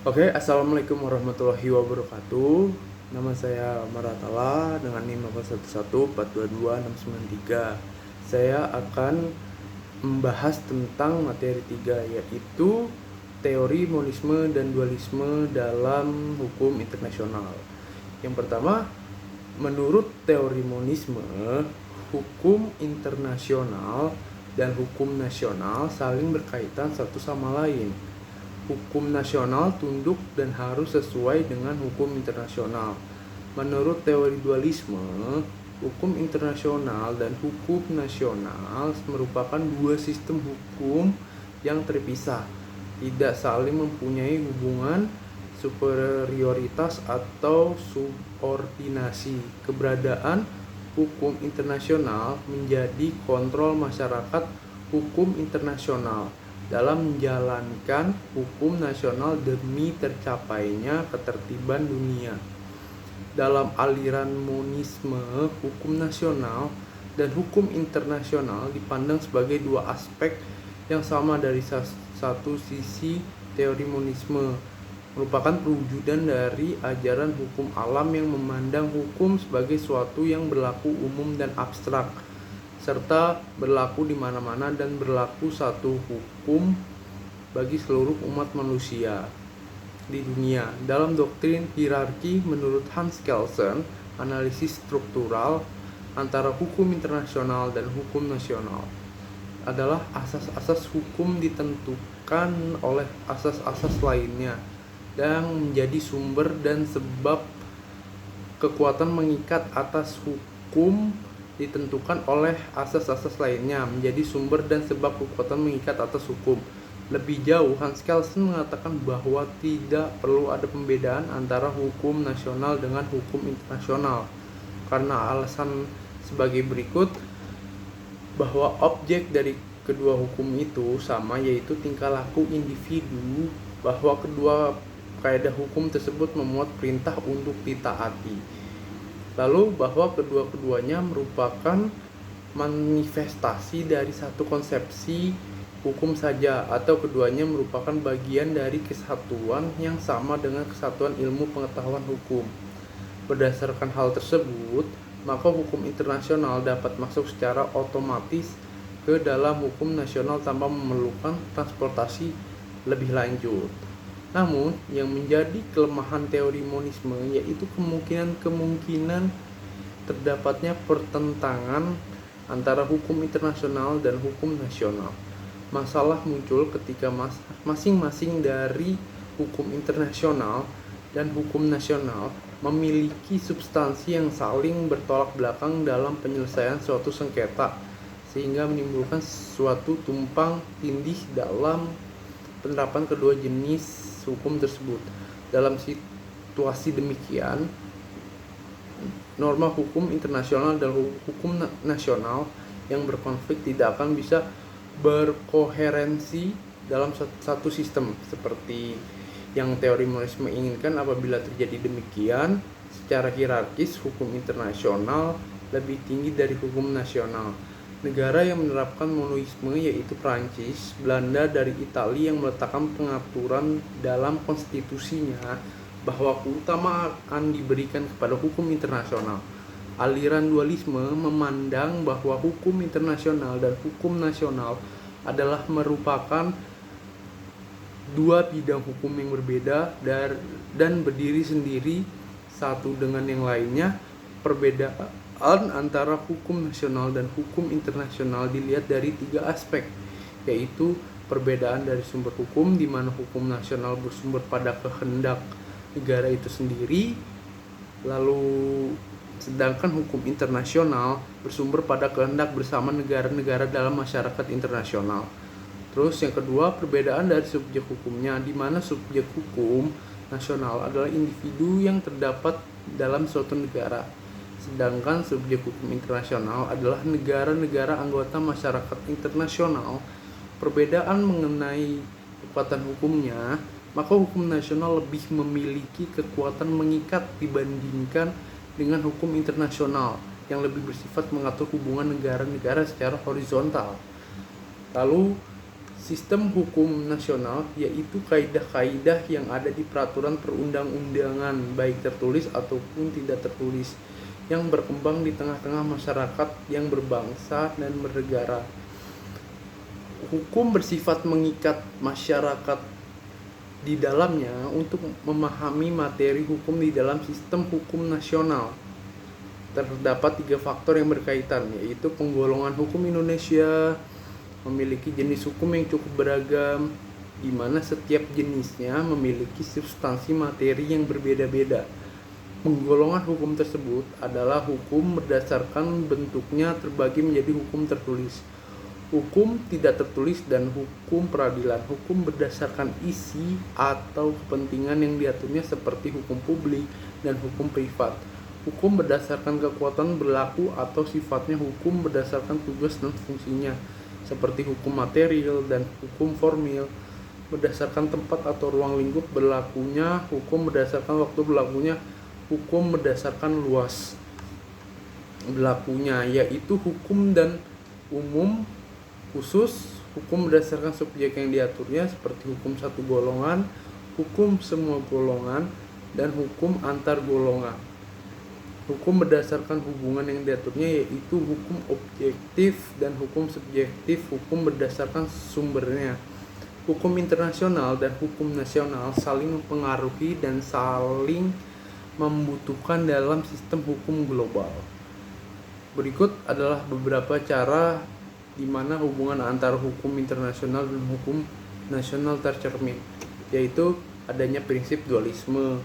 Oke, assalamualaikum warahmatullahi wabarakatuh. Nama saya Maratala dengan NIM 811422693. Saya akan membahas tentang materi 3, yaitu teori monisme dan dualisme dalam hukum internasional. Yang pertama, menurut teori monisme, hukum internasional dan hukum nasional saling berkaitan satu sama lain. Hukum nasional tunduk dan harus sesuai dengan hukum internasional. Menurut teori dualisme, hukum internasional dan hukum nasional merupakan dua sistem hukum yang terpisah, tidak saling mempunyai hubungan superioritas atau subordinasi. Keberadaan hukum internasional menjadi kontrol masyarakat hukum internasional dalam menjalankan hukum nasional demi tercapainya ketertiban dunia. Dalam aliran monisme, hukum nasional dan hukum internasional dipandang sebagai dua aspek yang sama dari satu sisi. Teori monisme merupakan perwujudan dari ajaran hukum alam yang memandang hukum sebagai suatu yang berlaku umum dan abstrak, serta berlaku di mana-mana dan berlaku satu hukum bagi seluruh umat manusia di dunia. Dalam doktrin hierarki menurut Hans Kelsen, analisis struktural antara hukum internasional dan hukum nasional adalah asas-asas hukum ditentukan oleh asas-asas lainnya dan menjadi sumber dan sebab kekuatan mengikat atas hukum ditentukan oleh asas-asas lainnya menjadi sumber dan sebab kekuatan mengikat atas hukum. Lebih jauh, Hans Kelsen mengatakan bahwa tidak perlu ada pembedaan antara hukum nasional dengan hukum internasional karena alasan sebagai berikut, bahwa objek dari kedua hukum itu sama, yaitu tingkah laku individu, bahwa kedua kaidah hukum tersebut memuat perintah untuk ditaati. Lalu bahwa kedua-keduanya merupakan manifestasi dari satu konsepsi hukum saja, atau keduanya merupakan bagian dari kesatuan yang sama dengan kesatuan ilmu pengetahuan hukum. Berdasarkan hal tersebut, maka hukum internasional dapat masuk secara otomatis ke dalam hukum nasional tanpa memerlukan transportasi lebih lanjut. Namun, yang menjadi kelemahan teori monisme yaitu kemungkinan terdapatnya pertentangan antara hukum internasional dan hukum nasional. Masalah muncul ketika masing-masing dari hukum internasional dan hukum nasional memiliki substansi yang saling bertolak belakang dalam penyelesaian suatu sengketa, sehingga menimbulkan suatu tumpang tindih dalam penerapan kedua jenis hukum tersebut. Dalam situasi demikian, norma hukum internasional dan hukum nasional yang berkonflik tidak akan bisa berkoherensi dalam satu sistem seperti yang teori monisme inginkan. Apabila terjadi demikian, secara hierarkis hukum internasional lebih tinggi dari hukum nasional. Negara yang menerapkan monisme yaitu Prancis, Belanda dari Italia yang meletakkan pengaturan dalam konstitusinya bahwa keutamaan diberikan kepada hukum internasional. Aliran dualisme memandang bahwa hukum internasional dan hukum nasional adalah merupakan dua bidang hukum yang berbeda dan berdiri sendiri satu dengan yang lainnya. Perbedaan antara hukum nasional dan hukum internasional dilihat dari tiga aspek, yaitu perbedaan dari sumber hukum, di mana hukum nasional bersumber pada kehendak negara itu sendiri, lalu sedangkan hukum internasional bersumber pada kehendak bersama negara-negara dalam masyarakat internasional. Terus yang kedua, perbedaan dari subjek hukumnya, di mana subjek hukum nasional adalah individu yang terdapat dalam suatu negara, sedangkan subjek hukum internasional adalah negara-negara anggota masyarakat internasional. Perbedaan mengenai kekuatan hukumnya, maka hukum nasional lebih memiliki kekuatan mengikat dibandingkan dengan hukum internasional yang lebih bersifat mengatur hubungan negara-negara secara horizontal. Lalu Sistem hukum nasional yaitu kaidah-kaidah yang ada di peraturan perundang-undangan, baik tertulis ataupun tidak tertulis, yang berkembang di tengah-tengah masyarakat yang berbangsa dan bernegara. Hukum bersifat mengikat masyarakat di dalamnya untuk memahami materi hukum di dalam sistem hukum nasional. Terdapat 3 faktor yang berkaitan, yaitu penggolongan hukum Indonesia memiliki jenis hukum yang cukup beragam, di mana setiap jenisnya memiliki substansi materi yang berbeda-beda. Penggolongan hukum tersebut adalah hukum berdasarkan bentuknya terbagi menjadi hukum tertulis, hukum tidak tertulis, dan hukum peradilan. Hukum berdasarkan isi atau kepentingan yang diaturnya seperti hukum publik dan hukum privat. Hukum berdasarkan kekuatan berlaku atau sifatnya hukum berdasarkan tugas dan fungsinya, seperti hukum material dan hukum formil. Berdasarkan tempat atau ruang lingkup berlakunya, hukum berdasarkan waktu berlakunya, hukum berdasarkan luas berlakunya, yaitu hukum dan umum, khusus, hukum berdasarkan subjek yang diaturnya, seperti hukum satu golongan, hukum semua golongan, dan hukum antar golongan. Hukum berdasarkan hubungan yang diaturnya, yaitu hukum objektif dan hukum subjektif, hukum berdasarkan sumbernya. Hukum internasional dan hukum nasional saling mempengaruhi dan saling membutuhkan dalam sistem hukum global. Berikut adalah beberapa cara di mana hubungan antara hukum internasional dan hukum nasional tercermin, yaitu adanya prinsip dualisme.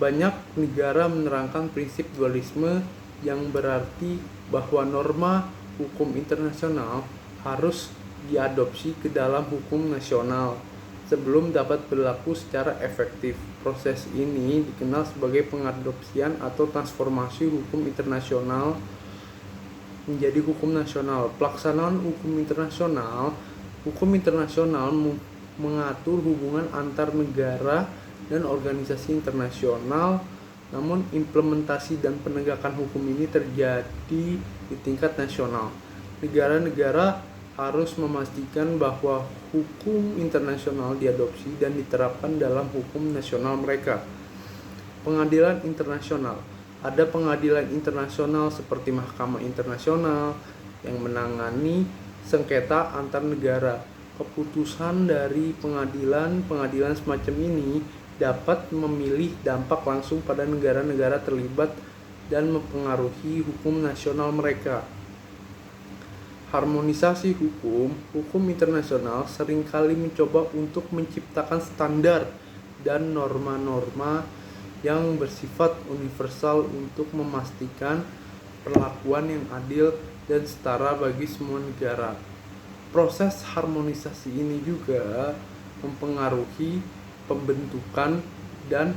Banyak negara menerangkan prinsip dualisme, yang berarti bahwa norma hukum internasional harus diadopsi ke dalam hukum nasional sebelum dapat berlaku secara efektif. Proses ini dikenal sebagai pengadopsian atau transformasi hukum internasional menjadi hukum nasional. Pelaksanaan hukum internasional mengatur hubungan antar negara dan organisasi internasional, namun implementasi dan penegakan hukum ini terjadi di tingkat nasional. Negara-negara harus memastikan bahwa hukum internasional diadopsi dan diterapkan dalam hukum nasional mereka. Pengadilan internasional. Ada pengadilan internasional seperti Mahkamah Internasional yang menangani sengketa antar negara. Keputusan dari pengadilan semacam ini dapat memilih dampak langsung pada negara-negara terlibat dan mempengaruhi hukum nasional mereka. Harmonisasi hukum internasional seringkali mencoba untuk menciptakan standar dan norma-norma yang bersifat universal untuk memastikan perlakuan yang adil dan setara bagi semua negara. Proses harmonisasi ini juga mempengaruhi pembentukan dan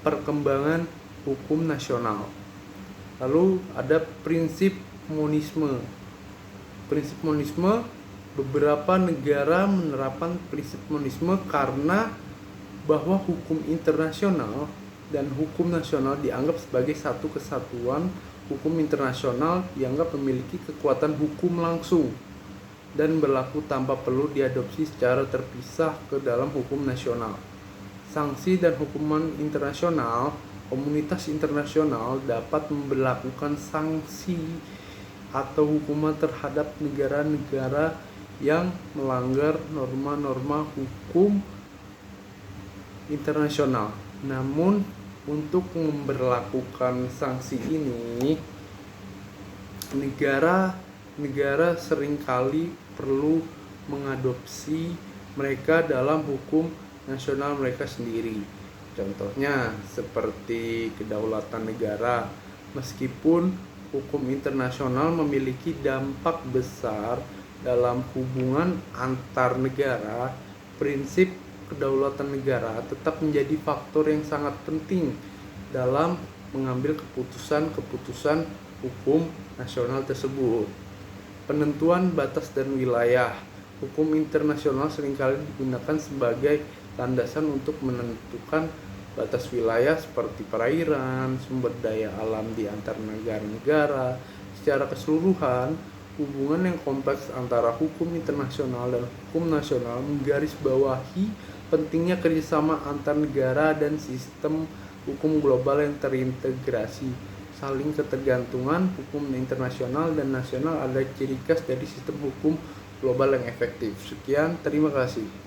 perkembangan hukum nasional. Lalu ada prinsip monisme. Prinsip monisme, beberapa negara menerapkan prinsip monisme karena bahwa hukum internasional dan hukum nasional dianggap sebagai satu kesatuan. Hukum internasional dianggap memiliki kekuatan hukum langsung dan berlaku tanpa perlu diadopsi secara terpisah ke dalam hukum nasional. Sanksi dan hukuman internasional. Komunitas internasional dapat memberlakukan sanksi atau hukuman terhadap negara-negara yang melanggar norma-norma hukum internasional. Namun, untuk memberlakukan sanksi ini, negara seringkali perlu mengadopsi mereka dalam hukum nasional mereka sendiri. Contohnya seperti kedaulatan negara. Meskipun hukum internasional memiliki dampak besar dalam hubungan antar negara, prinsip kedaulatan negara tetap menjadi faktor yang sangat penting dalam mengambil keputusan-keputusan hukum nasional tersebut. Penentuan batas dan wilayah. Hukum internasional seringkali digunakan sebagai landasan untuk menentukan batas wilayah seperti perairan, sumber daya alam di antar negara-negara. Secara keseluruhan, Hubungan yang kompleks antara hukum internasional dan hukum nasional menggarisbawahi pentingnya kerjasama antar negara dan sistem hukum global yang terintegrasi. Saling ketergantungan hukum internasional dan nasional adalah ciri khas dari sistem hukum global yang efektif. Sekian, terima kasih.